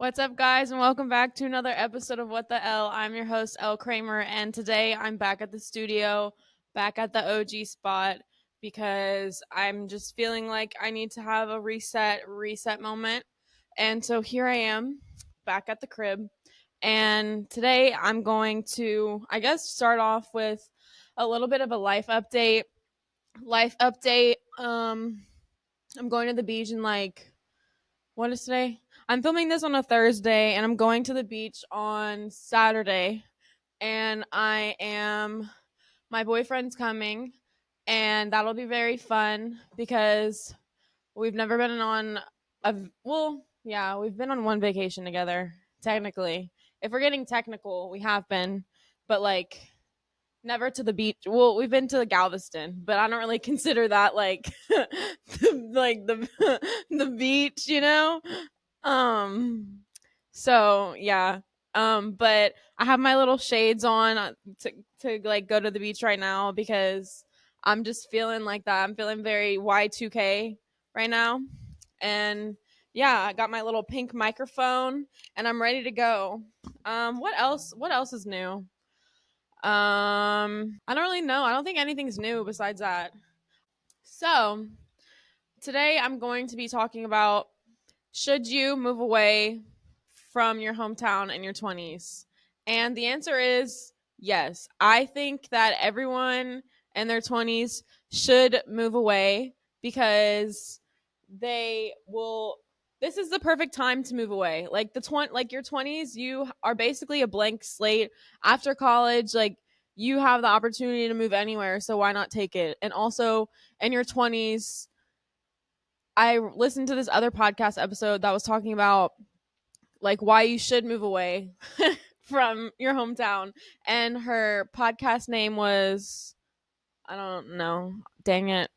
What's up, guys, and welcome back to another episode of What the L. I'm your host, Elle Kreamer, and today I'm back at the studio, back at the OG spot, because I'm just feeling like I need to have a reset moment. And so here I am, back at the crib, and today I'm going to, I guess, start off with a little bit of a life update. Life update. I'm going to the beach in like what is today? I'm filming this on a Thursday and I'm going to the beach on Saturday. And my boyfriend's coming and that'll be very fun because we've never been on we've been on one vacation together, technically. If we're getting technical, we have been, but like never to the beach. Well, we've been to Galveston, but I don't really consider that like the beach, you know? Um so yeah. But I have my little shades on to like go to the beach right now because I'm just feeling like that. I'm feeling very Y2K right now. And yeah, I got my little pink microphone and I'm ready to go. What else is new? I don't really know. I don't think anything's new besides that. So, today I'm going to be talking about should you move away from your hometown in your 20s? And the answer is yes. I think that everyone in their 20s should move away because they will this is the perfect time to move away. Like like your 20s, you are basically a blank slate after college. Like you have the opportunity to move anywhere, so why not take it? And also in your 20s, I listened to this other podcast episode that was talking about like why you should move away from your hometown, and her podcast name was, I don't know. Dang it.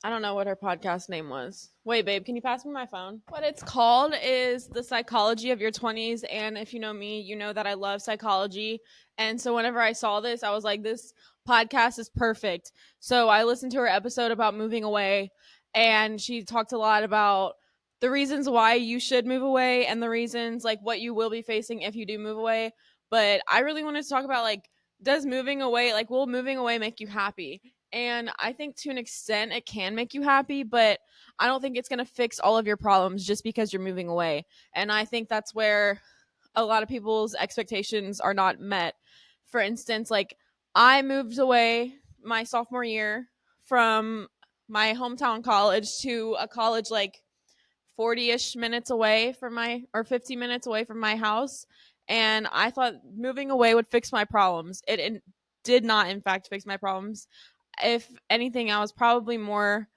I don't know what her podcast name was. Wait, babe, can you pass me my phone? What it's called is The Psychology of Your 20s. And if you know me, you know that I love psychology. And so whenever I saw this, I was like, this podcast is perfect. So I listened to her episode about moving away, and she talked a lot about the reasons why you should move away and the reasons like what you will be facing if you do move away. But I really wanted to talk about like, does moving away, like, will moving away make you happy? And I think to an extent it can make you happy, but I don't think it's going to fix all of your problems just because you're moving away. And I think that's where a lot of people's expectations are not met. For instance, like I moved away my sophomore year from my hometown college to a college like 40-ish minutes away from my or 50 minutes away from my house, and I thought moving away would fix my problems. It did not in fact fix my problems. If anything, I was probably more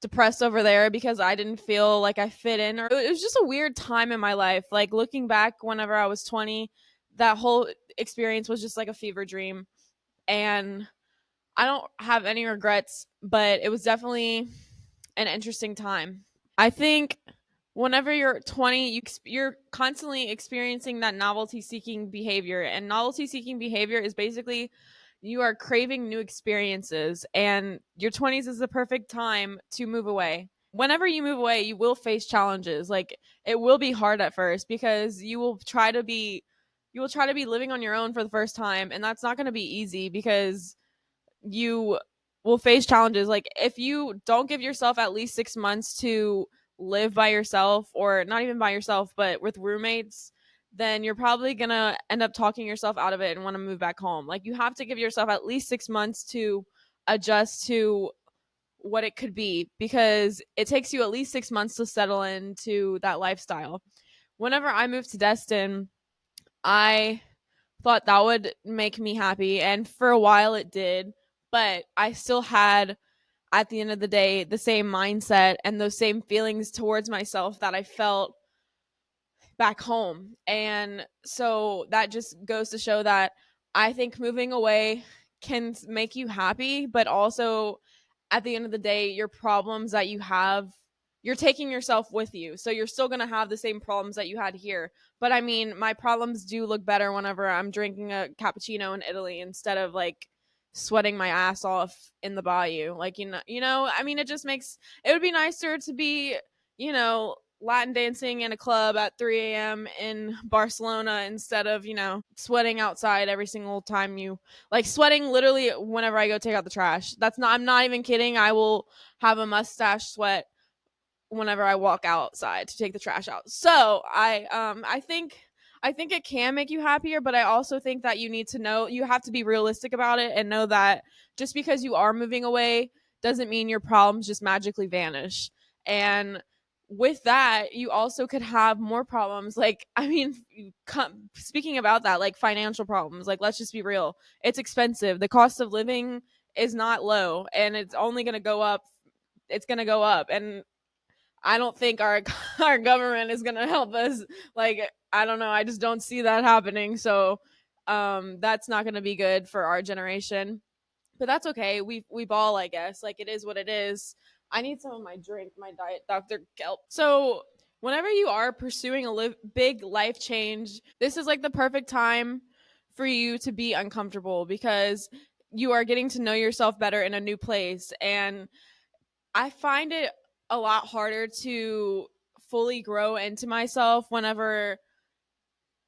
depressed over there because I didn't feel like I fit in, or it was just a weird time in my life. Like looking back whenever I was 20, that whole experience was just like a fever dream, and I don't have any regrets, but it was definitely an interesting time. I think whenever you're 20, you're constantly experiencing that novelty seeking behavior. And novelty seeking behavior is basically you are craving new experiences, and your 20s is the perfect time to move away. Whenever you move away, you will face challenges. Like it will be hard at first because you will try to be living on your own for the first time, and that's not going to be easy because you will face challenges. Like if you don't give yourself at least 6 months to live by yourself, or not even by yourself but with roommates, then you're probably gonna end up talking yourself out of it and want to move back home. Like you have to give yourself at least 6 months to adjust to what it could be, because it takes you at least 6 months to settle into that lifestyle. Whenever I moved to Destin, I thought that would make me happy, and for a while it did, but I still had, at the end of the day, the same mindset and those same feelings towards myself that I felt back home. And so that just goes to show that I think moving away can make you happy, but also at the end of the day, your problems that you have, you're taking yourself with you. So you're still going to have the same problems that you had here. But I mean, my problems do look better whenever I'm drinking a cappuccino in Italy instead of like sweating my ass off in the bayou. Like, I mean, it just makes it would be nicer to be, you know, Latin dancing in a club at 3 a.m. in Barcelona instead of, sweating outside every single time you like sweating literally whenever I go take out the trash. I'm not even kidding. I will have a mustache sweat whenever I walk outside to take the trash out. So I think it can make you happier, but I also think that you have to be realistic about it and know that just because you are moving away doesn't mean your problems just magically vanish. And with that, you also could have more problems. Like, I mean, speaking about that, like financial problems, like let's just be real. It's expensive. The cost of living is not low and it's only going to go up. It's going to go up. And I don't think our our government is gonna help us. Like, I don't know. I just don't see that happening. So that's not gonna be good for our generation. But that's okay. We've all, I guess. Like, it is what it is. I need some of my drink, my diet Dr. Kelp. So whenever you are pursuing a big life change, this is like the perfect time for you to be uncomfortable because you are getting to know yourself better in a new place. And I find it a lot harder to fully grow into myself whenever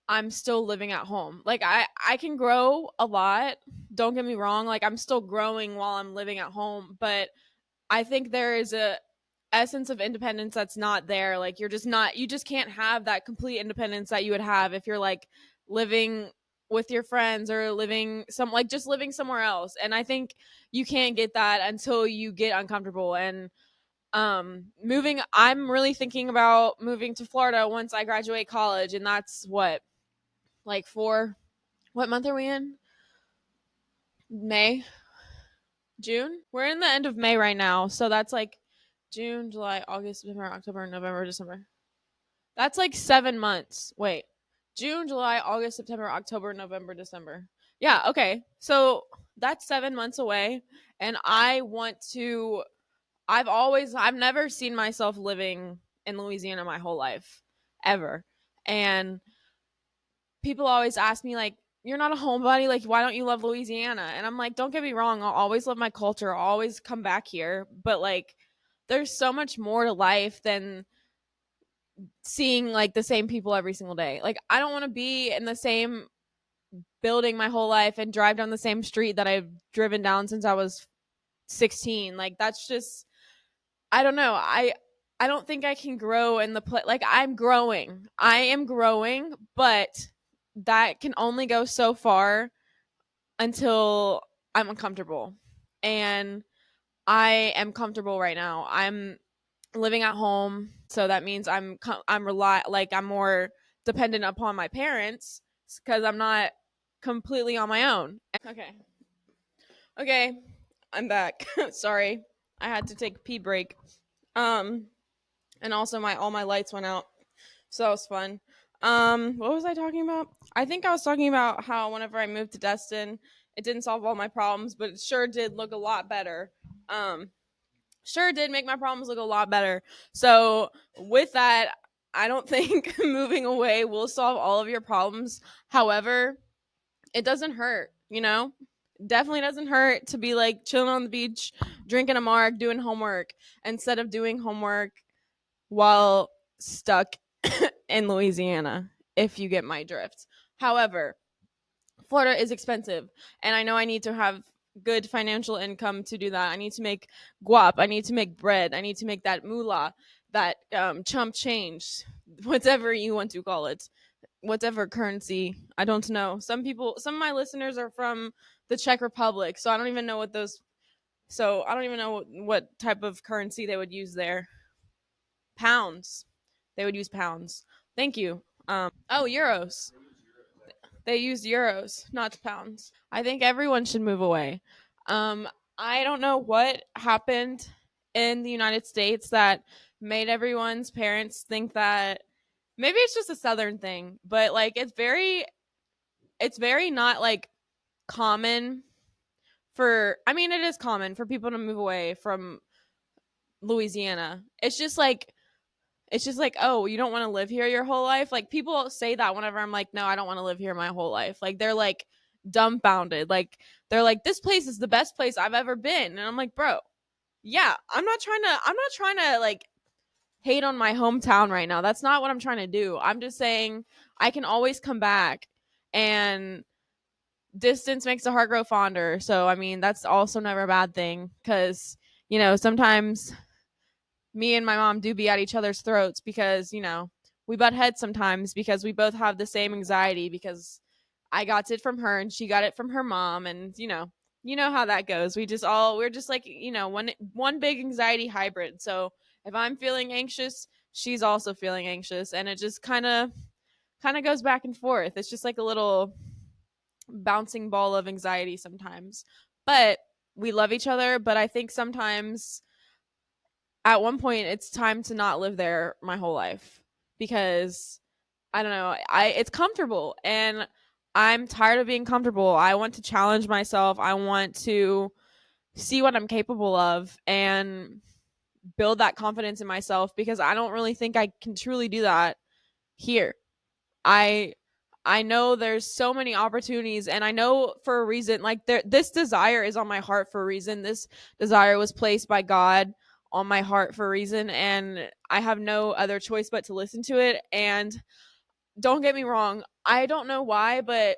I'm still living at home. Like, I can grow a lot. Don't get me wrong. Like, I'm still growing while I'm living at home, but I think there is a essence of independence that's not there. Like, you just can't have that complete independence that you would have if you're like living with your friends or just living somewhere else. And I think you can't get that until you get uncomfortable. And moving I'm really thinking about moving to Florida once I graduate college, and that's what, like, what month are we in? May? June? We're in the end of May right now, so that's like June, July, August, September, October, November, December. That's like 7 months. Wait. June, July, August, September, October, November, December. Yeah, okay. So that's 7 months away, and I've never seen myself living in Louisiana my whole life, ever. And people always ask me, like, you're not a homebody, like, why don't you love Louisiana? And I'm like, don't get me wrong, I'll always love my culture, I'll always come back here, but like, there's so much more to life than seeing like the same people every single day. Like, I don't want to be in the same building my whole life and drive down the same street that I've driven down since I was 16. Like, that's just, I don't know. I don't think I can grow in the like, I'm growing. I am growing, but that can only go so far until I'm uncomfortable. And I am comfortable right now. I'm living at home, so that means I'm more dependent upon my parents cuz I'm not completely on my own. Okay. Okay. I'm back. Sorry. I had to take a pee break. Um and also my all my lights went out, so that was fun. What was I talking about? I think I was talking about how whenever I moved to Destin, it didn't solve all my problems, but it sure did look a lot better. um sure did make my problems look a lot better. So with that, I don't think moving away will solve all of your problems. However, it doesn't hurt, definitely doesn't hurt to be like chilling on the beach, drinking a marg, doing homework instead of doing homework while stuck in Louisiana, if you get my drift. However, Florida is expensive, and I know I need to have good financial income to do that. I need to make guap, I need to make bread, I need to make that moolah, that chump change, whatever you want to call it, whatever currency. I don't know. Some of my listeners are from the Czech Republic, so I don't even know what type of currency they would use there. Pounds. They would use pounds. Thank you. Oh, euros. They use euros, not pounds. I think everyone should move away. Um, I don't know what happened in the United States that made everyone's parents think that maybe it's just a southern thing, but like it's very not like common I mean, it is common for people to move away from Louisiana. It's just like, oh, you don't want to live here your whole life? Like, people say that whenever I'm like, no, I don't want to live here my whole life. Like, they're like dumbfounded. Like, they're like, this place is the best place I've ever been. And I'm like, bro, yeah, I'm not trying to like hate on my hometown right now. That's not what I'm trying to do. I'm just saying I can always come back, and distance makes the heart grow fonder. So, I mean, that's also never a bad thing because, sometimes me and my mom do be at each other's throats because, we butt heads sometimes because we both have the same anxiety because I got it from her and she got it from her mom, and you know how that goes. We're just like, one big anxiety hybrid. So, if I'm feeling anxious, she's also feeling anxious, and it just kind of goes back and forth. It's just like a little bouncing ball of anxiety sometimes. But we love each other, but I think sometimes at one point it's time to not live there my whole life because I don't know, I it's comfortable and I'm tired of being comfortable. I want to challenge myself. I want to see what I'm capable of and build that confidence in myself because I don't really think I can truly do that here. I I know there's so many opportunities and I know for a reason like this desire is on my heart for a reason. This desire was placed by God on my heart for a reason and I have no other choice but to listen to it. And don't get me wrong, I don't know why, but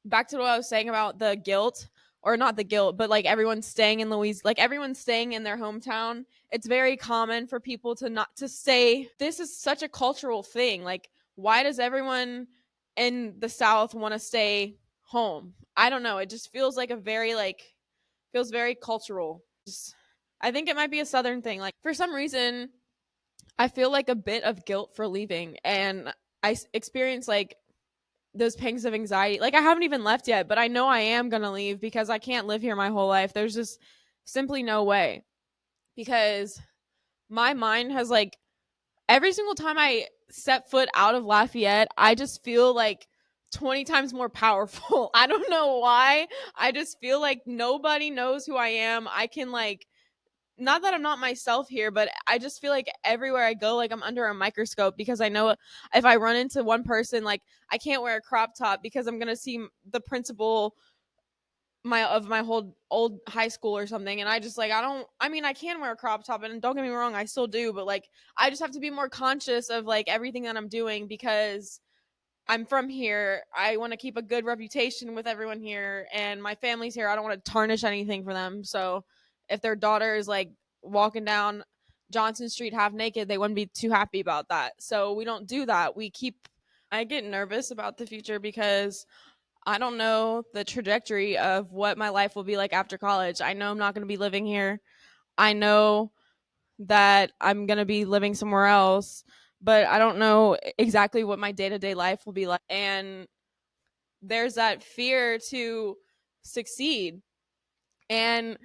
back to what I was saying about the guilt, or not the guilt, but like everyone's staying in like everyone's staying in their hometown. It's very common for people to not to stay. This is such a cultural thing. Like, why does everyone in the South want to stay home? I don't know. It just feels like a very like feels very cultural. I think it might be a Southern thing. Like for some reason, I feel like a bit of guilt for leaving, and experience like those pangs of anxiety. Like I haven't even left yet, but I know I am going to leave because I can't live here my whole life. There's just simply no way. Because my mind has like every single time I set foot out of Lafayette, I just feel like 20 times more powerful. I don't know why. I just feel like nobody knows who I am. I can like not that I'm not myself here, but I just feel like everywhere I go, like I'm under a microscope because I know if I run into one person, like I can't wear a crop top because I'm gonna see the principal my whole old high school or something, and I just like I don't. I mean, I can wear a crop top, and don't get me wrong, I still do, but like I just have to be more conscious of like everything that I'm doing because I'm from here. I want to keep a good reputation with everyone here, and my family's here. I don't want to tarnish anything for them. So, if their daughter is like walking down Johnson Street half naked, they wouldn't be too happy about that. So, we don't do that. We keep. I get nervous about the future because I don't know the trajectory of what my life will be like after college. I know I'm not going to be living here. I know that I'm going to be living somewhere else, but I don't know exactly what my day to day life will be like. And there's that fear to succeed and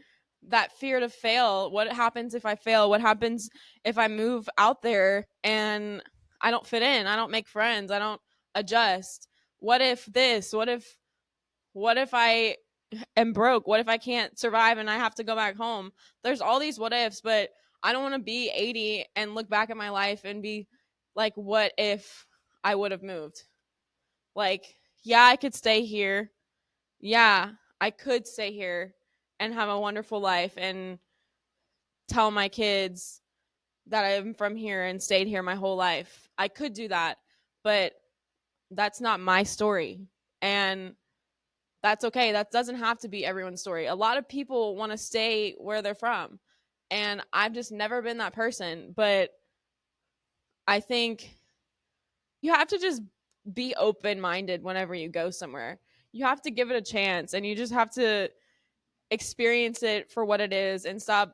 that fear to fail. What happens if I fail? What happens if I move out there and I don't fit in? I don't make friends. I don't adjust. What if this? What if I am broke? What if I can't survive and I have to go back home? There's all these what ifs, but I don't want to be 80 and look back at my life and be like, what if I would have moved? Like, yeah, I could stay here. Yeah, I could stay here and have a wonderful life and tell my kids that I'm from here and stayed here my whole life. I could do that, but that's not my story. And that's okay. That doesn't have to be everyone's story. A lot of people want to stay where they're from. And I've just never been that person. But I think you have to just be open minded whenever you go somewhere. You have to give it a chance and you just have to experience it for what it is and stop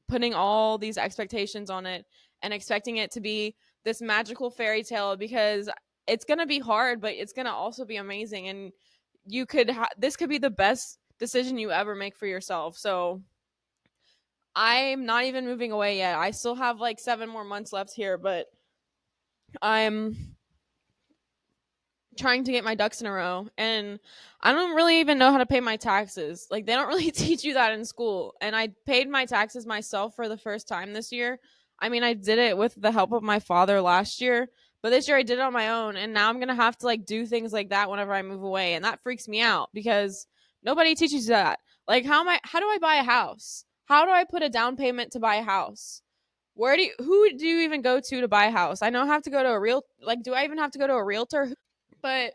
putting all these expectations on it and expecting it to be this magical fairy tale because it's going to be hard, but it's going to also be amazing. And this could be the best decision you ever make for yourself. So I'm not even moving away yet. I still have like 7 more months left here, but I'm trying to get my ducks in a row, and I don't really even know how to pay my taxes. Like they don't really teach you that in school, and I paid my taxes myself for the first time this year. I mean, I did it with the help of my father last year, but this year I did it on my own, and now I'm going to have to like do things like that whenever I move away, and that freaks me out because nobody teaches you that. Like how do I buy a house? How do I put a down payment to buy a house? who do you even go to buy a house? I know I have to go to a real like do I even have to go to a realtor? But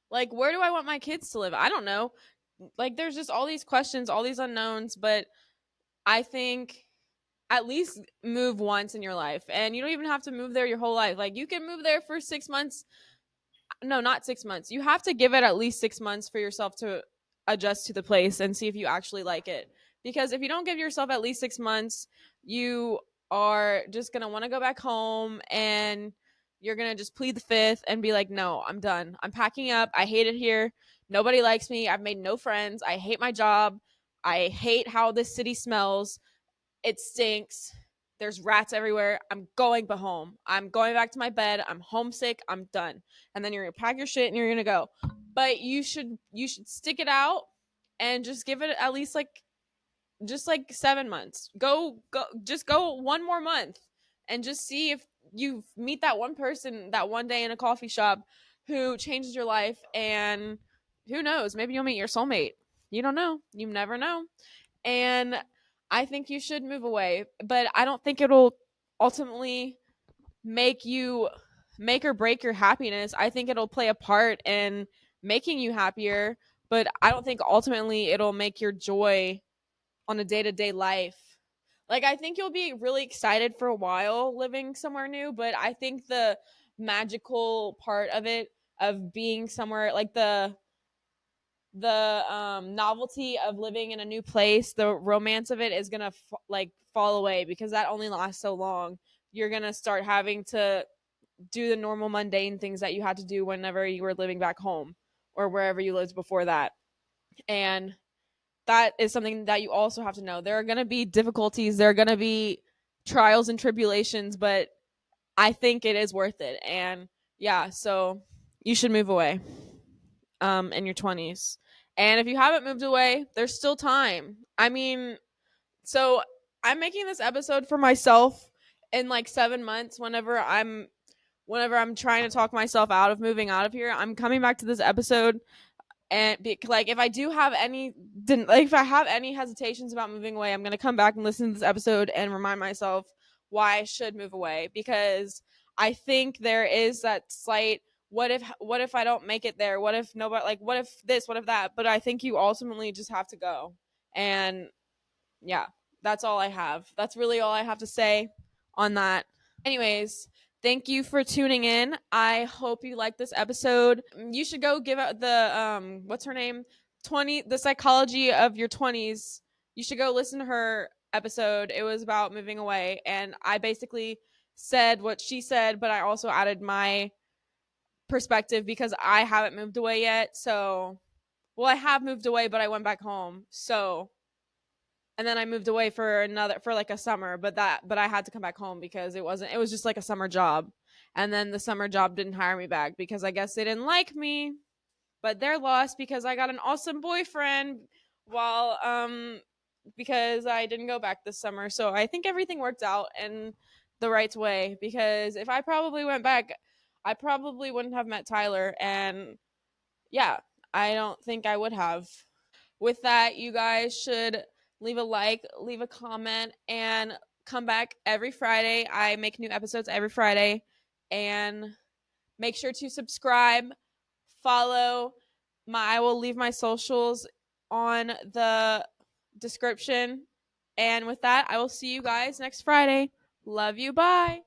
like where do I want my kids to live? I don't know. Like there's just all these questions, all these unknowns, but I think at least move once in your life. And you don't even have to move there your whole life. Like you can move there for 6 months. No, not 6 months. You have to give it at least 6 months for yourself to adjust to the place and see if you actually like it. Because if you don't give yourself at least 6 months, you are just going to want to go back home and you're going to just plead the fifth and be like, "No, I'm done. I'm packing up. I hate it here. Nobody likes me. I've made no friends. I hate my job. I hate how this city smells. It stinks. There's rats everywhere. I'm going home. I'm going back to my bed. I'm homesick. I'm done." And then you're gonna pack your shit and you're gonna go. But you should stick it out and just give it at least like just like 7 months. Go just go one more month and just see if you meet that one person that one day in a coffee shop who changes your life, and who knows, maybe you'll meet your soulmate. You don't know. You never know. And I think you should move away, but I don't think it'll ultimately make or break your happiness. I think it'll play a part in making you happier, but I don't think ultimately it'll make your joy on a day-to-day life. Like I think you'll be really excited for a while living somewhere new, but I think the magical part of it, of being somewhere like the novelty of living in a new place, the romance of it is gonna like fall away because that only lasts so long. You're gonna start having to do the normal mundane things that you had to do whenever you were living back home or wherever you lived before that. And that is something that you also have to know. There are gonna be difficulties, there are gonna be trials and tribulations, but I think it is worth it. And yeah, so you should move away in your 20s. And if you haven't moved away, there's still time. I mean, so I'm making this episode for myself in like 7 months whenever I'm trying to talk myself out of moving out of here. I'm coming back to this episode and like if I do have any didn't like if I have any hesitations about moving away, I'm going to come back and listen to this episode and remind myself why I should move away, because I think there is that slight what if I don't make it there, what if nobody, like what if this, what if that, but I think you ultimately just have to go. And yeah, that's all I have. That's really all I have to say on that. Anyways, thank you for tuning in. I hope you liked this episode. You should go give out the what's her name? 20 The Psychology of Your 20s. You should go listen to her episode. It was about moving away, and I basically said what she said, but I also added my perspective because I haven't moved away yet. So, well, I have moved away, but I went back home. So, and then I moved away for like a summer, but I had to come back home because it was just like a summer job. And then the summer job didn't hire me back because I guess they didn't like me. But they're lost because I got an awesome boyfriend while because I didn't go back this summer. So I think everything worked out in the right way, because if I probably went back, I probably wouldn't have met Tyler, and yeah, I don't think I would have. With that, you guys should leave a like, leave a comment, and come back every Friday. I make new episodes every Friday. And make sure to subscribe, follow I will leave my socials on the description. And with that, I will see you guys next Friday. Love you. Bye.